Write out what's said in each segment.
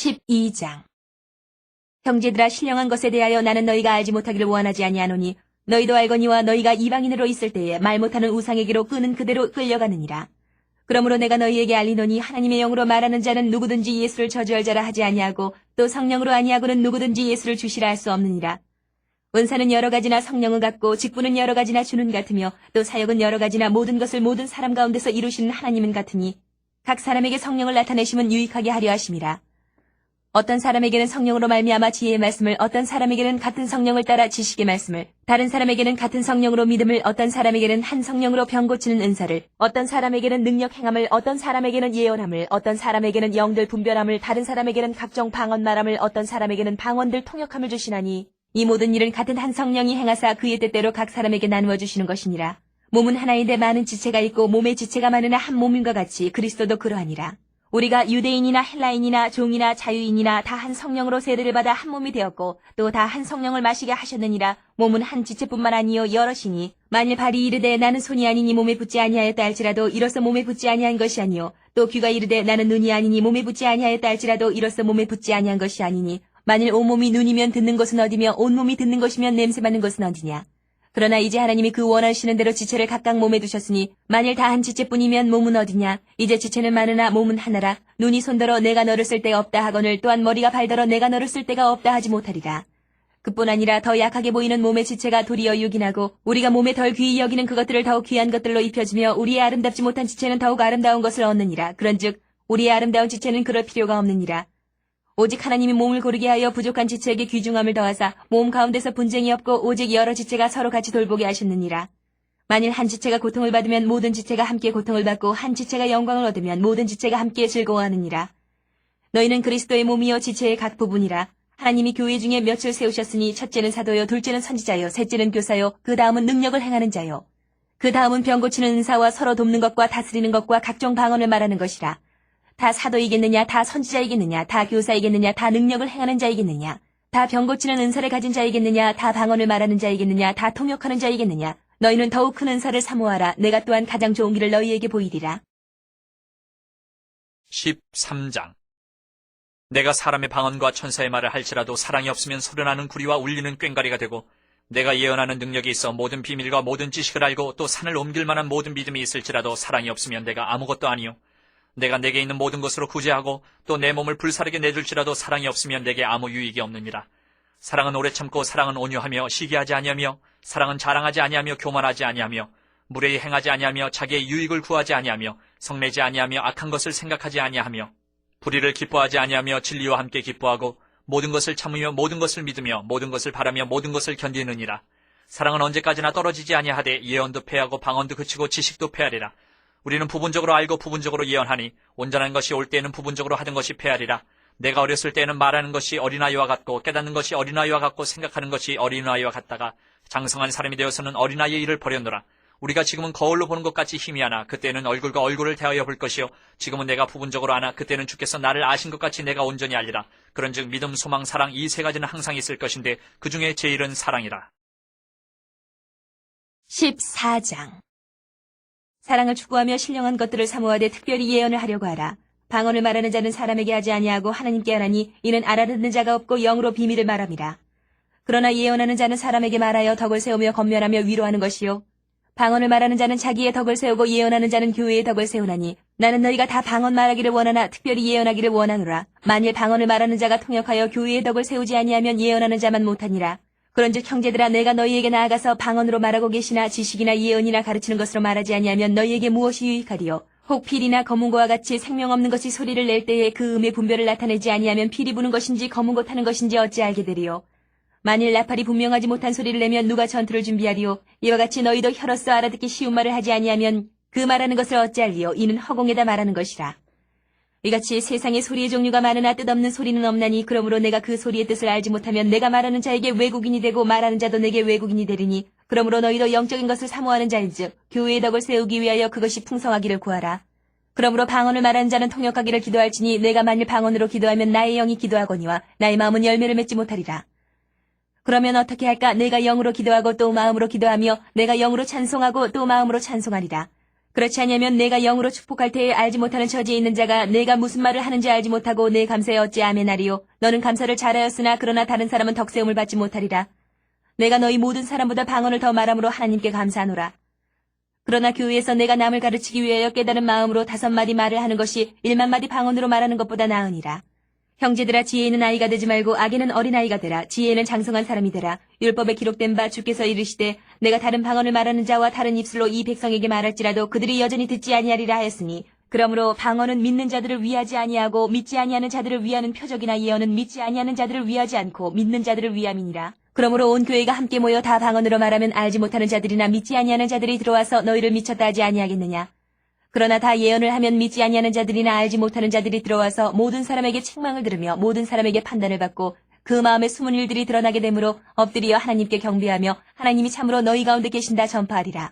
12장. 형제들아, 신령한 것에 대하여 나는 너희가 알지 못하기를 원하지 아니하노니 너희도 알거니와 너희가 이방인으로 있을 때에 말 못하는 우상에게로 끄는 그대로 끌려가느니라. 그러므로 내가 너희에게 알리노니 하나님의 영으로 말하는 자는 누구든지 예수를 저주할 자라 하지 아니하고 또 성령으로 아니하고는 누구든지 예수를 주시라 할 수 없느니라. 은사는 여러 가지나 성령은 같고 직분은 여러 가지나 주는 같으며 또 사역은 여러 가지나 모든 것을 모든 사람 가운데서 이루시는 하나님은 같으니 각 사람에게 성령을 나타내심은 유익하게 하려 하심이라. 어떤 사람에게는 성령으로 말미암아 지혜의 말씀을, 어떤 사람에게는 같은 성령을 따라 지식의 말씀을, 다른 사람에게는 같은 성령으로 믿음을, 어떤 사람에게는 한 성령으로 병 고치는 은사를, 어떤 사람에게는 능력 행함을, 어떤 사람에게는 예언함을, 어떤 사람에게는 영들 분별함을, 다른 사람에게는 각종 방언 말함을, 어떤 사람에게는 방언들 통역함을 주시나니 이 모든 일은 같은 한 성령이 행하사 그의 뜻대로 각 사람에게 나누어 주시는 것이니라. 몸은 하나인데 많은 지체가 있고 몸의 지체가 많으나 한 몸인과 같이 그리스도도 그러하니라. 우리가 유대인이나 헬라인이나 종이나 자유인이나 다 한 성령으로 세례를 받아 한 몸이 되었고 또 다 한 성령을 마시게 하셨느니라. 몸은 한 지체뿐만 아니요 여럿이니 만일 발이 이르되 나는 손이 아니니 몸에 붙지 아니하였다 할지라도 이로써 몸에 붙지 아니한 것이 아니요 또 귀가 이르되 나는 눈이 아니니 몸에 붙지 아니하였다 할지라도 이로써 몸에 붙지 아니한 것이 아니니 만일 온몸이 눈이면 듣는 것은 어디며 온몸이 듣는 것이면 냄새 맡는 것은 어디냐. 그러나 이제 하나님이 그 원하시는 대로 지체를 각각 몸에 두셨으니 만일 다 한 지체뿐이면 몸은 어디냐. 이제 지체는 많으나 몸은 하나라. 눈이 손더러 내가 너를 쓸 데가 없다 하거늘 또한 머리가 발더러 내가 너를 쓸 데가 없다 하지 못하리라. 그뿐 아니라 더 약하게 보이는 몸의 지체가 도리어 유긴하고 우리가 몸에 덜 귀히 여기는 그것들을 더욱 귀한 것들로 입혀주며 우리의 아름답지 못한 지체는 더욱 아름다운 것을 얻느니라. 그런즉 우리의 아름다운 지체는 그럴 필요가 없느니라. 오직 하나님이 몸을 고르게 하여 부족한 지체에게 귀중함을 더하사 몸 가운데서 분쟁이 없고 오직 여러 지체가 서로 같이 돌보게 하셨느니라. 만일 한 지체가 고통을 받으면 모든 지체가 함께 고통을 받고 한 지체가 영광을 얻으면 모든 지체가 함께 즐거워하느니라. 너희는 그리스도의 몸이요 지체의 각 부분이라. 하나님이 교회 중에 몇을 세우셨으니 첫째는 사도요, 둘째는 선지자요, 셋째는 교사요, 그 다음은 능력을 행하는 자요. 그 다음은 병 고치는 은사와 서로 돕는 것과 다스리는 것과 각종 방언을 말하는 것이라. 다 사도이겠느냐, 다 선지자이겠느냐, 다 교사이겠느냐, 다 능력을 행하는 자이겠느냐, 다 병 고치는 은사를 가진 자이겠느냐, 다 방언을 말하는 자이겠느냐, 다 통역하는 자이겠느냐. 너희는 더욱 큰 은사를 사모하라. 내가 또한 가장 좋은 길을 너희에게 보이리라. 13장. 내가 사람의 방언과 천사의 말을 할지라도 사랑이 없으면 소련하는 구리와 울리는 꽹과리가 되고 내가 예언하는 능력이 있어 모든 비밀과 모든 지식을 알고 또 산을 옮길 만한 모든 믿음이 있을지라도 사랑이 없으면 내가 아무것도 아니요 내가 내게 있는 모든 것으로 구제하고 또 내 몸을 불사르게 내줄지라도 사랑이 없으면 내게 아무 유익이 없느니라. 사랑은 오래 참고 사랑은 온유하며 시기하지 아니하며 사랑은 자랑하지 아니하며 교만하지 아니하며 무례히 행하지 아니하며 자기의 유익을 구하지 아니하며 성내지 아니하며 악한 것을 생각하지 아니하며 불의를 기뻐하지 아니하며 진리와 함께 기뻐하고 모든 것을 참으며 모든 것을 믿으며 모든 것을 바라며 모든 것을 견디느니라. 사랑은 언제까지나 떨어지지 아니하되 예언도 패하고 방언도 그치고 지식도 패하리라. 우리는 부분적으로 알고 부분적으로 예언하니 온전한 것이 올 때에는 부분적으로 하던 것이 패하리라. 내가 어렸을 때에는 말하는 것이 어린아이와 같고 깨닫는 것이 어린아이와 같고 생각하는 것이 어린아이와 같다가 장성한 사람이 되어서는 어린아이의 일을 버렸노라. 우리가 지금은 거울로 보는 것 같이 희미하나 그때는 얼굴과 얼굴을 대하여 볼 것이요 지금은 내가 부분적으로 아나 그때는 주께서 나를 아신 것 같이 내가 온전히 알리라. 그런즉 믿음, 소망, 사랑 이 세 가지는 항상 있을 것인데 그 중에 제일은 사랑이라. 14장. 사랑을 추구하며 신령한 것들을 사모하되 특별히 예언을 하려고 하라. 방언을 말하는 자는 사람에게 하지 아니하고 하나님께 하나니 이는 알아듣는 자가 없고 영으로 비밀을 말함이라. 그러나 예언하는 자는 사람에게 말하여 덕을 세우며 건면하며 위로하는 것이요 방언을 말하는 자는 자기의 덕을 세우고 예언하는 자는 교회의 덕을 세우나니 나는 너희가 다 방언 말하기를 원하나 특별히 예언하기를 원하노라. 만일 방언을 말하는 자가 통역하여 교회의 덕을 세우지 아니하면 예언하는 자만 못하니라. 그런즉 형제들아, 내가 너희에게 나아가서 방언으로 말하고 계시나 지식이나 예언이나 가르치는 것으로 말하지 아니하면 너희에게 무엇이 유익하리요. 혹 필이나 검은고와 같이 생명 없는 것이 소리를 낼 때에 그 음의 분별을 나타내지 아니하면 필이 부는 것인지 검은고 타는 것인지 어찌 알게 되리요. 만일 나팔이 분명하지 못한 소리를 내면 누가 전투를 준비하리요. 이와 같이 너희도 혀로서 알아듣기 쉬운 말을 하지 아니하면 그 말하는 것을 어찌 알리요. 이는 허공에다 말하는 것이라. 이같이 세상에 소리의 종류가 많으나 뜻없는 소리는 없나니 그러므로 내가 그 소리의 뜻을 알지 못하면 내가 말하는 자에게 외국인이 되고 말하는 자도 내게 외국인이 되리니 그러므로 너희도 영적인 것을 사모하는 자인즉 교회의 덕을 세우기 위하여 그것이 풍성하기를 구하라. 그러므로 방언을 말하는 자는 통역하기를 기도할지니 내가 만일 방언으로 기도하면 나의 영이 기도하거니와 나의 마음은 열매를 맺지 못하리라. 그러면 어떻게 할까? 내가 영으로 기도하고 또 마음으로 기도하며 내가 영으로 찬송하고 또 마음으로 찬송하리라. 그렇지 아니하면 내가 영으로 축복할 때에 알지 못하는 처지에 있는 자가 내가 무슨 말을 하는지 알지 못하고 내 감사에 어찌 아멘하리요. 너는 감사를 잘하였으나 그러나 다른 사람은 덕세움을 받지 못하리라. 내가 너희 모든 사람보다 방언을 더 말함으로 하나님께 감사하노라. 그러나 교회에서 내가 남을 가르치기 위하여 깨달은 마음으로 5마디 말을 하는 것이 1만마디 방언으로 말하는 것보다 나으니라. 형제들아, 지혜는 아이가 되지 말고 악에는 어린아이가 되라. 지혜는 장성한 사람이 되라. 율법에 기록된 바 주께서 이르시되 내가 다른 방언을 말하는 자와 다른 입술로 이 백성에게 말할지라도 그들이 여전히 듣지 아니하리라 하였으니, 그러므로 방언은 믿는 자들을 위하지 아니하고 믿지 아니하는 자들을 위하는 표적이나 예언은 믿지 아니하는 자들을 위하지 않고 믿는 자들을 위함이니라. 그러므로 온 교회가 함께 모여 다 방언으로 말하면 알지 못하는 자들이나 믿지 아니하는 자들이 들어와서 너희를 미쳤다 하지 아니하겠느냐. 그러나 다 예언을 하면 믿지 아니하는 자들이나 알지 못하는 자들이 들어와서 모든 사람에게 책망을 들으며 모든 사람에게 판단을 받고 그 마음에 숨은 일들이 드러나게 되므로 엎드려 하나님께 경배하며 하나님이 참으로 너희 가운데 계신다 전파하리라.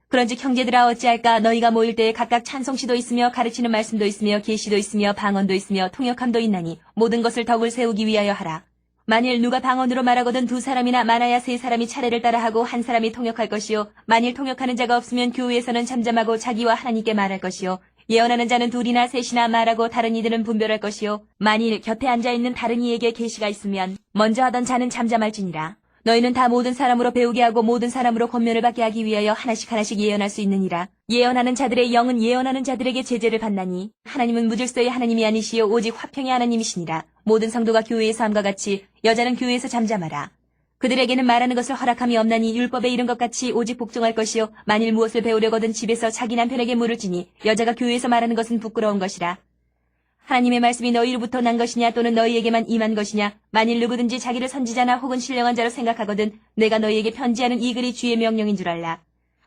그런즉 형제들아, 어찌할까? 너희가 모일 때에 각각 찬송시도 있으며 가르치는 말씀도 있으며 계시도 있으며 방언도 있으며 통역함도 있나니 모든 것을 덕을 세우기 위하여 하라. 만일 누가 방언으로 말하거든 2사람이나 많아야 3사람이 차례를 따라하고 한 사람이 통역할 것이요, 만일 통역하는 자가 없으면 교회에서는 잠잠하고 자기와 하나님께 말할 것이요, 예언하는 자는 2이나 3이나 말하고 다른 이들은 분별할 것이요, 만일 곁에 앉아있는 다른 이에게 계시가 있으면 먼저 하던 자는 잠잠할지니라. 너희는 다 모든 사람으로 배우게 하고 모든 사람으로 권면을 받게 하기 위하여 하나씩 예언할 수 있느니라. 예언하는 자들의 영은 예언하는 자들에게 제재를 받나니 하나님은 무질서의 하나님이 아니시요 오직 화평의 하나님이시니라. 모든 성도가 교회에서 함과 같이 여자는 교회에서 잠잠하라. 그들에게는 말하는 것을 허락함이 없나니 율법에 이른 것 같이 오직 복종할 것이요, 만일 무엇을 배우려거든 집에서 자기 남편에게 물을지니 여자가 교회에서 말하는 것은 부끄러운 것이라. 하나님의 말씀이 너희로부터 난 것이냐 또는 너희에게만 임한 것이냐. 만일 누구든지 자기를 선지자나 혹은 신령한 자로 생각하거든 내가 너희에게 편지하는 이 글이 주의 명령인 줄 알라.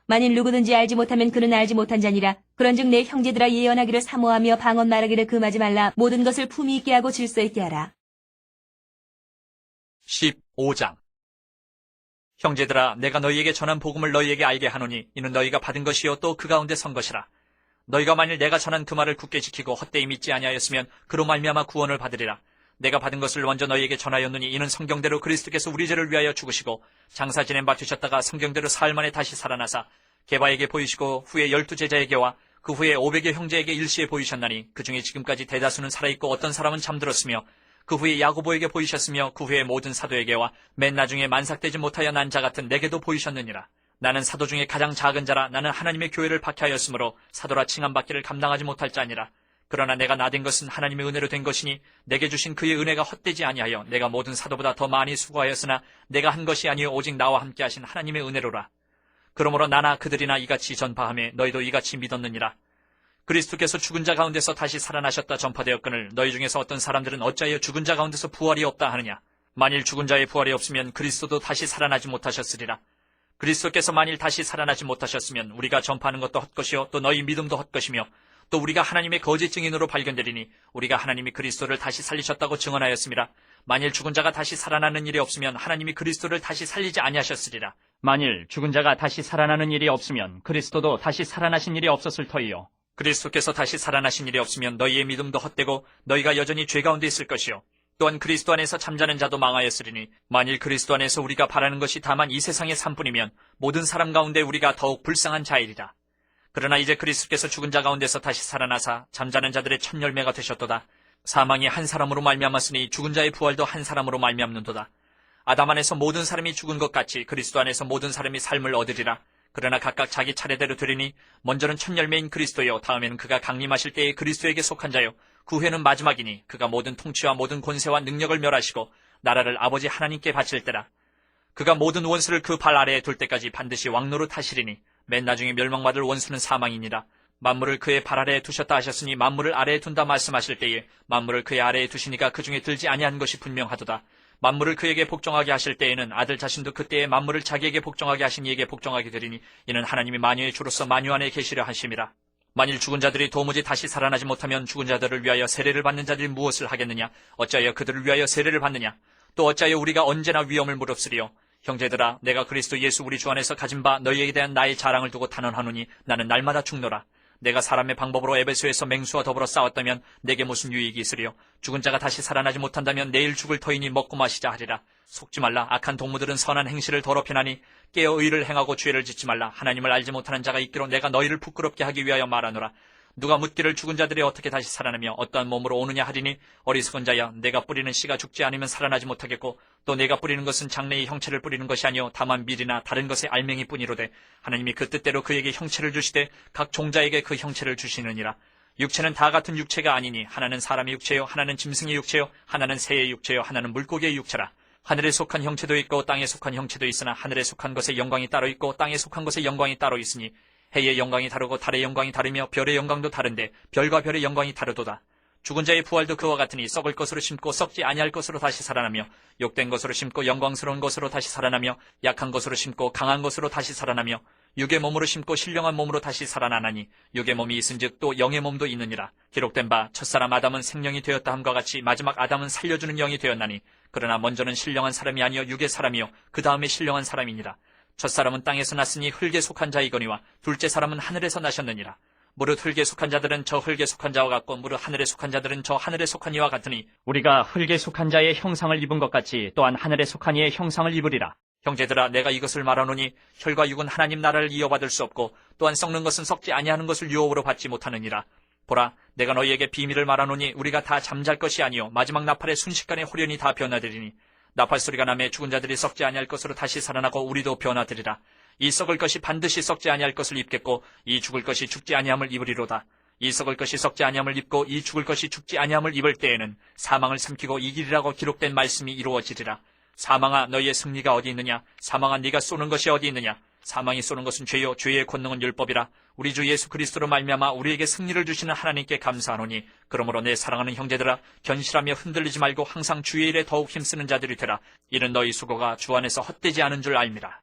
만일 누구든지 알지 못하면 그는 알지 못한 자니라. 그런즉 내 형제들아, 예언하기를 사모하며 방언 말하기를 금하지 말라. 모든 것을 품위 있게 하고 질서 있게 하라. 15장. 형제들아, 내가 너희에게 전한 복음을 너희에게 알게 하노니 이는 너희가 받은 것이요 또 그 가운데 선 것이라. 너희가 만일 내가 전한 그 말을 굳게 지키고 헛되이 믿지 아니하였으면 그로 말미암아 구원을 받으리라. 내가 받은 것을 먼저 너희에게 전하였노니 이는 성경대로 그리스도께서 우리 죄를 위하여 죽으시고 장사 지낸 바 되셨다가 성경대로 사흘 만에 다시 살아나사 게바에게 보이시고 후에 12제자에게와 그 후에 500여 형제에게 일시에 보이셨나니 그 중에 지금까지 대다수는 살아있고 어떤 사람은 잠들었으며 그 후에 야고보에게 보이셨으며 그 후에 모든 사도에게와 맨 나중에 만삭되지 못하여 난 자 같은 내게도 보이셨느니라. 나는 사도 중에 가장 작은 자라. 나는 하나님의 교회를 박해하였으므로 사도라 칭함받기를 감당하지 못할 자니라. 그러나 내가 나된 것은 하나님의 은혜로 된 것이니 내게 주신 그의 은혜가 헛되지 아니하여 내가 모든 사도보다 더 많이 수고하였으나 내가 한 것이 아니요 오직 나와 함께 하신 하나님의 은혜로라. 그러므로 나나 그들이나 이같이 전파하며 너희도 이같이 믿었느니라. 그리스도께서 죽은 자 가운데서 다시 살아나셨다 전파되었거늘 너희 중에서 어떤 사람들은 어찌하여 죽은 자 가운데서 부활이 없다 하느냐. 만일 죽은 자의 부활이 없으면 그리스도도 다시 살아나지 못하셨으리라. 그리스도께서 만일 다시 살아나지 못하셨으면 우리가 전파하는 것도 헛것이요 또 너희 믿음도 헛것이며 또 우리가 하나님의 거짓 증인으로 발견되리니 우리가 하나님이 그리스도를 다시 살리셨다고 증언하였습니다. 만일 죽은 자가 다시 살아나는 일이 없으면 하나님이 그리스도를 다시 살리지 아니하셨으리라. 만일 죽은 자가 다시 살아나는 일이 없으면 그리스도도 다시 살아나신 일이 없었을 터이요. 그리스도께서 다시 살아나신 일이 없으면 너희의 믿음도 헛되고 너희가 여전히 죄 가운데 있을 것이요. 또한 그리스도 안에서 잠자는 자도 망하였으리니 만일 그리스도 안에서 우리가 바라는 것이 다만 이 세상의 삶뿐이면 모든 사람 가운데 우리가 더욱 불쌍한 자이리라. 그러나 이제 그리스도께서 죽은 자 가운데서 다시 살아나사 잠자는 자들의 첫 열매가 되셨도다. 사망이 한 사람으로 말미암았으니 죽은 자의 부활도 한 사람으로 말미암는도다. 아담 안에서 모든 사람이 죽은 것 같이 그리스도 안에서 모든 사람이 삶을 얻으리라. 그러나 각각 자기 차례대로 되리니 먼저는 첫 열매인 그리스도요 다음에는 그가 강림하실 때에 그리스도에게 속한 자요 그 후에는 마지막이니 그가 모든 통치와 모든 권세와 능력을 멸하시고 나라를 아버지 하나님께 바칠 때라. 그가 모든 원수를 그 발 아래에 둘 때까지 반드시 왕노릇 하시리니 맨 나중에 멸망받을 원수는 사망이니라. 만물을 그의 발 아래에 두셨다 하셨으니 만물을 아래에 둔다 말씀하실 때에 만물을 그의 아래에 두시니까 그 중에 들지 아니한 것이 분명하도다. 만물을 그에게 복종하게 하실 때에는 아들 자신도 그때에 만물을 자기에게 복종하게 하신 이에게 복종하게 되리니 이는 하나님이 만유의 주로서 만유 안에 계시려 하심이라. 만일 죽은 자들이 도무지 다시 살아나지 못하면 죽은 자들을 위하여 세례를 받는 자들이 무엇을 하겠느냐? 어찌하여 그들을 위하여 세례를 받느냐? 또 어찌하여 우리가 언제나 위험을 무릅쓰리요? 형제들아, 내가 그리스도 예수 우리 주 안에서 가진 바 너희에게 대한 나의 자랑을 두고 단언하노니 나는 날마다 죽노라. 내가 사람의 방법으로 에베소에서 맹수와 더불어 싸웠다면 내게 무슨 유익이 있으리요? 죽은 자가 다시 살아나지 못한다면 내일 죽을 터이니 먹고 마시자 하리라. 속지 말라. 악한 동무들은 선한 행실을 더럽히나니 깨어 의를 행하고 죄를 짓지 말라. 하나님을 알지 못하는 자가 있기로 내가 너희를 부끄럽게 하기 위하여 말하노라. 누가 묻기를 죽은 자들이 어떻게 다시 살아나며 어떠한 몸으로 오느냐 하리니 어리석은 자야, 내가 뿌리는 씨가 죽지 않으면 살아나지 못하겠고 또 내가 뿌리는 것은 장래의 형체를 뿌리는 것이 아니요 다만 밀이나 다른 것의 알맹이뿐이로되 하나님이 그 뜻대로 그에게 형체를 주시되 각 종자에게 그 형체를 주시느니라. 육체는 다 같은 육체가 아니니 하나는 사람의 육체요 하나는 짐승의 육체요 하나는 새의 육체요 하나는 물고기의 육체라. 하늘에 속한 형체도 있고 땅에 속한 형체도 있으나 하늘에 속한 것의 영광이 따로 있고 땅에 속한 것의 영광이 따로 있으니 해의 영광이 다르고 달의 영광이 다르며 별의 영광도 다른데 별과 별의 영광이 다르도다. 죽은 자의 부활도 그와 같으니 썩을 것으로 심고 썩지 아니할 것으로 다시 살아나며 욕된 것으로 심고 영광스러운 것으로 다시 살아나며 약한 것으로 심고 강한 것으로 다시 살아나며 육의 몸으로 심고 신령한 몸으로 다시 살아나나니 육의 몸이 있은즉 또 영의 몸도 있느니라. 기록된 바 첫사람 아담은 생명이 되었다 함과 같이 마지막 아담은 살려주는 영이 되었나니 그러나 먼저는 신령한 사람이 아니요 육의 사람이요 그 다음에 신령한 사람이니라. 첫사람은 땅에서 났으니 흙에 속한 자이거니와 둘째 사람은 하늘에서 나셨느니라. 무릇 흙에 속한 자들은 저 흙에 속한 자와 같고 무릇 하늘에 속한 자들은 저 하늘에 속한 이와 같으니 우리가 흙에 속한 자의 형상을 입은 것 같이 또한 하늘에 속한 이의 형상을 입으리라. 형제들아, 내가 이것을 말하노니 혈과 육은 하나님 나라를 이어받을 수 없고 또한 썩는 것은 썩지 아니하는 것을 유업으로 받지 못하느니라. 보라, 내가 너희에게 비밀을 말하노니 우리가 다 잠잘 것이 아니요 마지막 나팔의 순식간에 홀연히 다 변화되리니 나팔 소리가 나매 죽은 자들이 썩지 아니할 것으로 다시 살아나고 우리도 변화되리라. 이 썩을 것이 반드시 썩지 아니할 것을 입겠고 이 죽을 것이 죽지 아니함을 입으리로다. 이 썩을 것이 썩지 아니함을 입고 이 죽을 것이 죽지 아니함을 입을 때에는 사망을 삼키고 이기리라고 기록된 말씀이 이루어지리라. 사망아, 너희의 승리가 어디 있느냐? 사망아, 네가 쏘는 것이 어디 있느냐? 사망이 쏘는 것은 죄요 죄의 권능은 율법이라. 우리 주 예수 그리스도로 말미암아 우리에게 승리를 주시는 하나님께 감사하노니 그러므로 내 사랑하는 형제들아, 견실하며 흔들리지 말고 항상 주의 일에 더욱 힘쓰는 자들이 되라. 이는 너희 수고가 주 안에서 헛되지 않은 줄 알미라.